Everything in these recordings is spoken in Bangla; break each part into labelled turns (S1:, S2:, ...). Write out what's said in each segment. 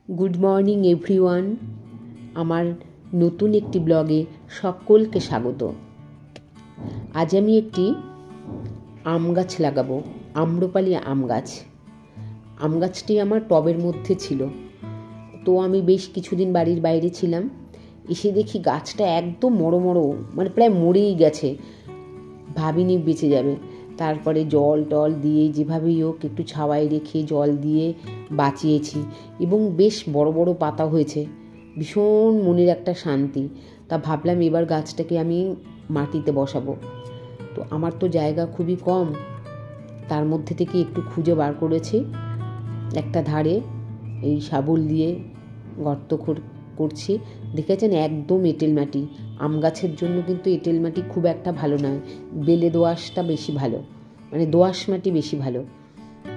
S1: Good morning everyone. আমার নতুন একটি ব্লগে সকলকে স্বাগত। আজ আমি একটি আম গাছ লাগাবো, আম্রপালি আম গাছ। আম গাছটি আমার টবের মধ্যে ছিল, তো আমি বেশ কিছুদিন বাড়ির বাইরে ছিলাম। এসে দেখি গাছটা একদম মরো মানে প্রায় মরেই গেছে। ভাবিনি বেঁচে যাবে। তারপরে জল টল দিয়ে যেভাবেই হোক একটু ছাওয়ায় রেখে জল দিয়ে বাঁচিয়েছি এবং বেশ বড় বড় পাতা হয়েছে। ভীষণ মনের একটা শান্তি। তা ভাবলাম এবার গাছটাকে আমি মাটিতে বসাবো। তো আমার তো জায়গা খুবই কম, তার মধ্যে থেকে একটু খুঁজে বার করেছি একটা ধারে এই শাবল দিয়ে গর্ত করছি। দেখেছেন একদম এঁটেল মাটি। আম গাছের জন্য কিন্তু এঁটেল মাটি খুব একটা ভালো নয়, বেলে দোআঁশটা বেশি ভালো, মানে দোআঁশ মাটি বেশি ভালো।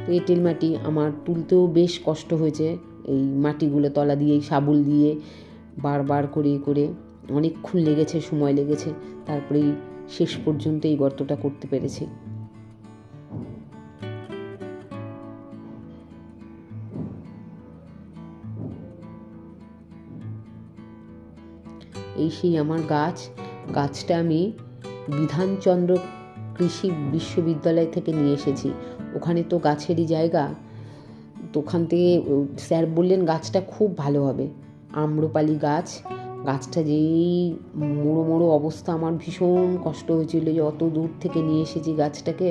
S1: তো এঁটেল মাটি আমার তুলতেও বেশ কষ্ট হয়েছে। এই মাটিগুলো তলা দিয়ে শাবল দিয়ে বারবার করে অনেকক্ষণ লেগেছে, সময় লেগেছে। তারপরেই শেষ পর্যন্ত এই গর্তটা করতে পেরেছি। এই সেই আমার গাছটা আমি বিধানচন্দ্র কৃষি বিশ্ববিদ্যালয় থেকে নিয়ে এসেছি। ওখানে তো গাছেরই জায়গা, তো ওখান থেকে স্যার বললেন গাছটা খুব ভালো হবে। আম্রপালি গাছটা যেই মোড়ো অবস্থা, আমার ভীষণ কষ্ট হয়েছিল যে অত দূর থেকে নিয়ে এসেছি গাছটাকে।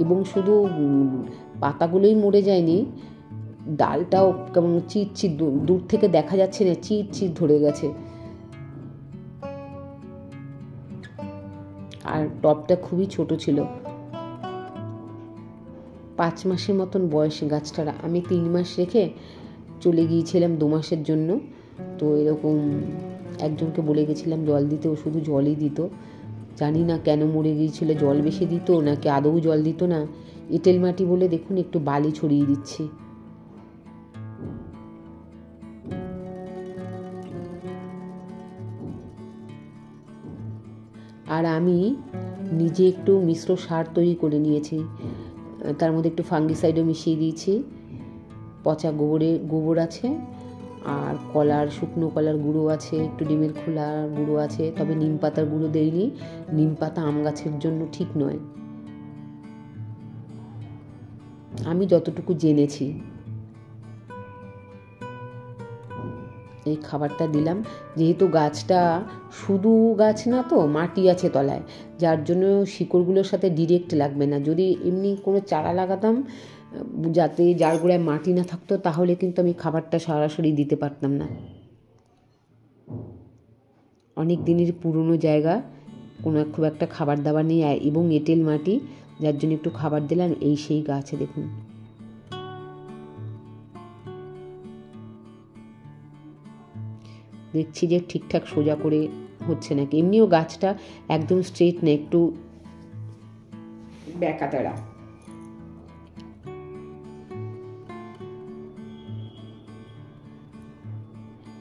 S1: এবং শুধু পাতাগুলোই মরে যায়নি, ডালটাও কেমন চিট দূর থেকে দেখা যাচ্ছে না, চিট ধরে গেছে। আর টবটা খুবই ছোট ছিল। 5 মাসের মতন বয়সে গাছটার। আমি 3 মাস রেখে চলে গিয়েছিলাম 2 মাসের জন্য। তো এরকম একজনকে বলে গেছিলাম জল দিতে, ও শুধু জলই দিত। জানি না কেন মরে গিয়েছিল, জল বেশি দিত নাকি আদৌ জল দিত না। এঁটেল মাটি বলে দেখুন একটু বালি ছড়িয়ে দিচ্ছি। আর আমি নিজে একটু মিশ্র সার তৈরি করে নিয়েছি। তার মধ্যে একটু ফাঙ্গিসাইডও মিশিয়ে দিয়েছি। পচা গোবর আছে, আর শুকনো কলার গুঁড়ো আছে, একটু ডিমের খোলার গুঁড়ো আছে। তবে নিম পাতার গুঁড়ো দেইনি, নিম পাতা আম গাছের জন্য ঠিক নয়, আমি যতটুকু জেনেছি। এই খাবারটা দিলাম। যেহেতু গাছটা শুধু গাছ না, তো মাটি আছে তলায়, যার জন্য শিকড়গুলোর সাথে ডিরেক্ট লাগবে না। যদি এমনি কোনো চারা লাগাতাম যাতে যার গোড়ায় মাটি না থাকতো, তাহলে কিন্তু আমি খাবারটা সরাসরি দিতে পারতাম না। অনেক দিনের পুরনো জায়গা, খুব একটা খাবার দাবার নেই এবং এঁটেল মাটি, যার জন্য একটু খাবার দিলাম। এই সেই গাছে দেখুন। দেখছি যে ঠিকঠাক সোজা করে হচ্ছে নাকি। এমনিও গাছটা একদম স্ট্রেট না, একটু ব্যাকাতেরা।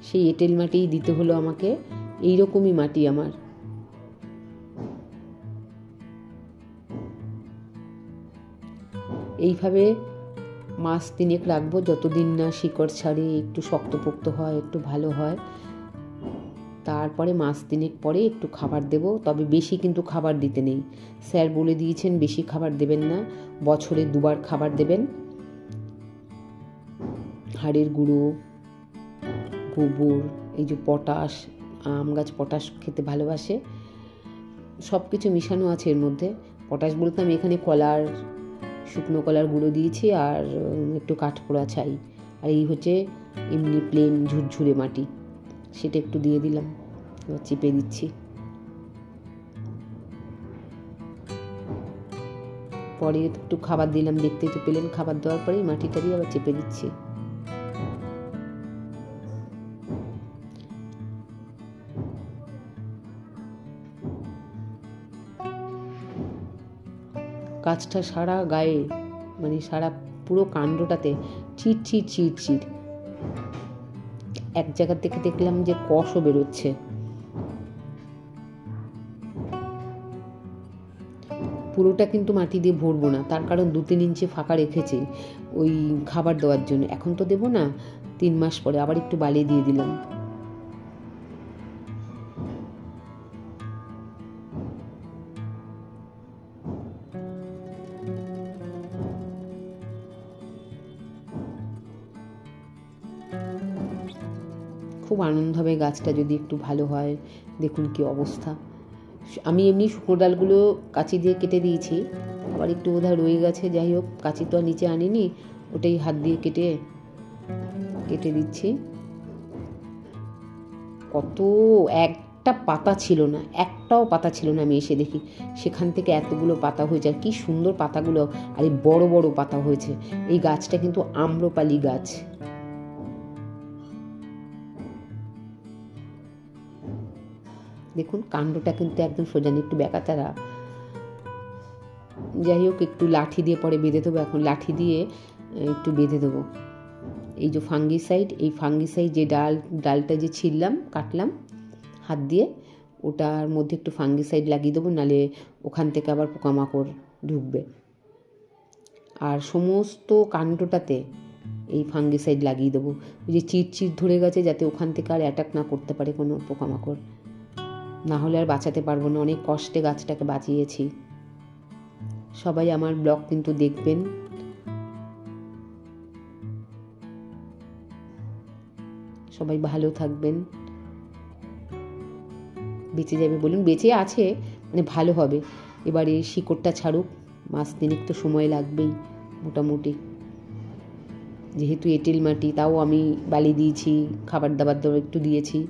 S1: সেই এঁটেল মাটিই দিতে হলো আমাকে। এইরকমই মাটি আমার। এইভাবে মাস 3 রাখবো, যতদিন না শিকড় ছাড়ে, একটু শক্তপোক্ত হয়, একটু ভালো হয়। তারপরে মাস 3 পরে একটু খাবার দেব। তবে বেশি কিন্তু খাবার দিতে নেই। স্যার বলে দিয়েছেন বেশি খাবার দেবেন না, বছরে 2 বার খাবার দেবেন। হাড়ের গুঁড়ো, গোবর, এই যে পটাশ, আম গাছ পটাশ খেতে ভালোবাসে, সব কিছু মিশানো আছে এর মধ্যে। পটাশ বলতে আমি এখানে শুকনো কলার গুঁড়ো দিয়েছি, আর একটু কাঠপোড়া ছাই। আর এই হচ্ছে এমনি প্লেন ঝুরঝুরে মাটি, সেটা একটু দিয়ে দিলাম। এবার চেপে দিচ্ছি। পরে একটু খাবার দিলাম, দেখতে তো পেলেন। খাবার দেওয়ার পরেই মাটিটা দিয়ে আবার চেপে দিচ্ছি। গাছটা সারা গায়ে, মানে সারা পুরো কাণ্ডটাতে চিট। এক জায়গা থেকে দেখলাম যে কষও বেরোচ্ছে। তো পুরোটা কিন্তু মাটি দিয়ে ভরবো না, তার কারণ 2-3 ইঞ্চি ফাঁকা রেখেছি ওই খাবার দেওয়ার জন্য। এখন তো দেবো না, 3 মাস পরে আবার একটু বালি দিয়ে দিলাম। খুব আনন্দ হবে গাছটা যদি একটু ভালো হয়। দেখুন কি অবস্থা। আমি এমনি শুকনো ডালগুলো কাঁচি দিয়ে কেটে দিয়েছি, আবার একটু বোধহয় রয়ে গেছে। যাই হোক, কাঁচি তো আর নিচে আনিনি, ওটাই হাত দিয়ে কেটে দিচ্ছি। কত একটা পাতা ছিল না, একটাও পাতা ছিল না। আমি এসে দেখি সেখান থেকে এতগুলো পাতা হয়েছে, আর কি সুন্দর পাতাগুলো, আর এই বড় বড় পাতা হয়েছে। এই গাছটা কিন্তু আম্রপালি গাছ। দেখুন কাণ্ডটা কিন্তু একদম সোজা নেই, একটু বেঁকাতারা। যাই হোক, একটু লাঠি দিয়ে পরে বেঁধে দেবো। এখন লাঠি দিয়ে একটু বেঁধে দেবো। এই যে ফাঙ্গিসাইড, এই ফাঙ্গিসাইড যে ডালটা যে ছিললাম, কাটলাম হাত দিয়ে, ওটার মধ্যে একটু ফাঙ্গিসাইড লাগিয়ে দেবো, নালে ওখান থেকে আবার পোকামাকড় ঢুকবে। আর সমস্ত কাণ্ডটাতে এই ফাঙ্গিসাইড লাগিয়ে দেবো। ওই যে চিট ধরে গেছে, যাতে ওখান থেকে আর অ্যাটাক না করতে পারে কোনো পোকামাকড়, না হলে আর বাঁচাতে পারবো না। অনেক কষ্টে গাছটাকে বাঁচিয়েছি। সবাই আমার ব্লগ কিন্তু দেখবেন। সবাই ভালো থাকবেন। বেঁচে যাবে বলুন, বেঁচে আছে মানে ভালো হবে। এবারে শিকড়টা ছাড়ুক, 1 মাস 3 তো সময় লাগবেই মোটামুটি। যেহেতু এঁটেল মাটি, তাও আমি বালি দিয়েছি, খাবার দাবার একটু দিয়েছি।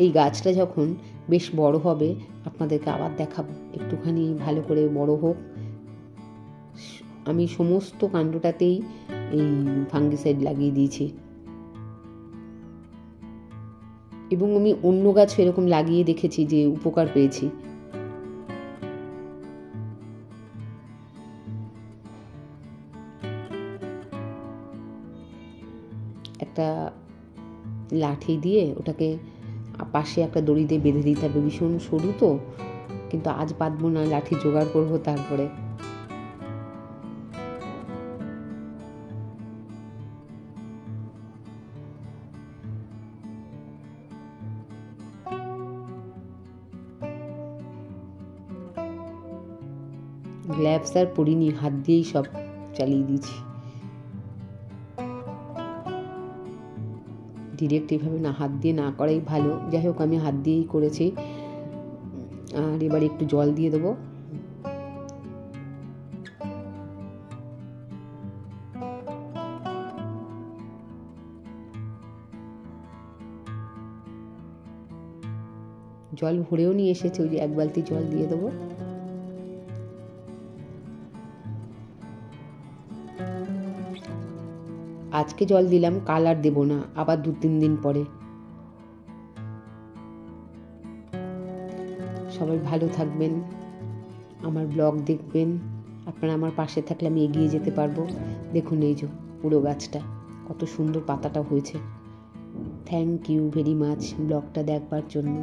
S1: এই গাছটা যখন বেশ বড় হবে আপনাদেরকে আবার দেখাবো, একটুখানি ভালো করে বড় হোক। আমি সমস্ত কাণ্ডটাতেই এই ফাঙ্গিসাইড লাগিয়ে দিয়েছি, এবং আমি অন্য গাছ এরকম লাগিয়ে দেখেছি যে উপকার পেয়েছি। একটা লাঠি দিয়ে ওটাকে পাশে একটা দড়ি দিয়ে বেঁধে দিতে হবে। ভীষণ সরু তো, কিন্তু আজ বাঁধবো না, লাঠি জোগাড় করবো তারপরে। গ্লাভস আর পরিনি, হাত দিয়েই সব চালিয়ে দিয়েছি। ডিরেক্ট এইভাবে না, হাত দিয়ে না করাই ভালো। যাই হোক, আমি হাত দিয়েই করেছি। আর এবার একটু জল দিয়ে দেবো। জল ভরেও নিয়ে এসেছে, ওই যে 1 বালতি জল দিয়ে দেবো। আজকে জল দিলাম, কাল আর দেবো না, আবার 2-3 দিন পরে। সবাই ভালো থাকবেন, আমার ব্লগ দেখবেন। আপনারা আমার পাশে থাকলে আমি এগিয়ে যেতে পারবো। দেখুন এই যে পুরো গাছটা কত সুন্দর পাতাটা হয়েছে। থ্যাংক ইউ ভেরি মাচ ব্লগটা দেখবার জন্য।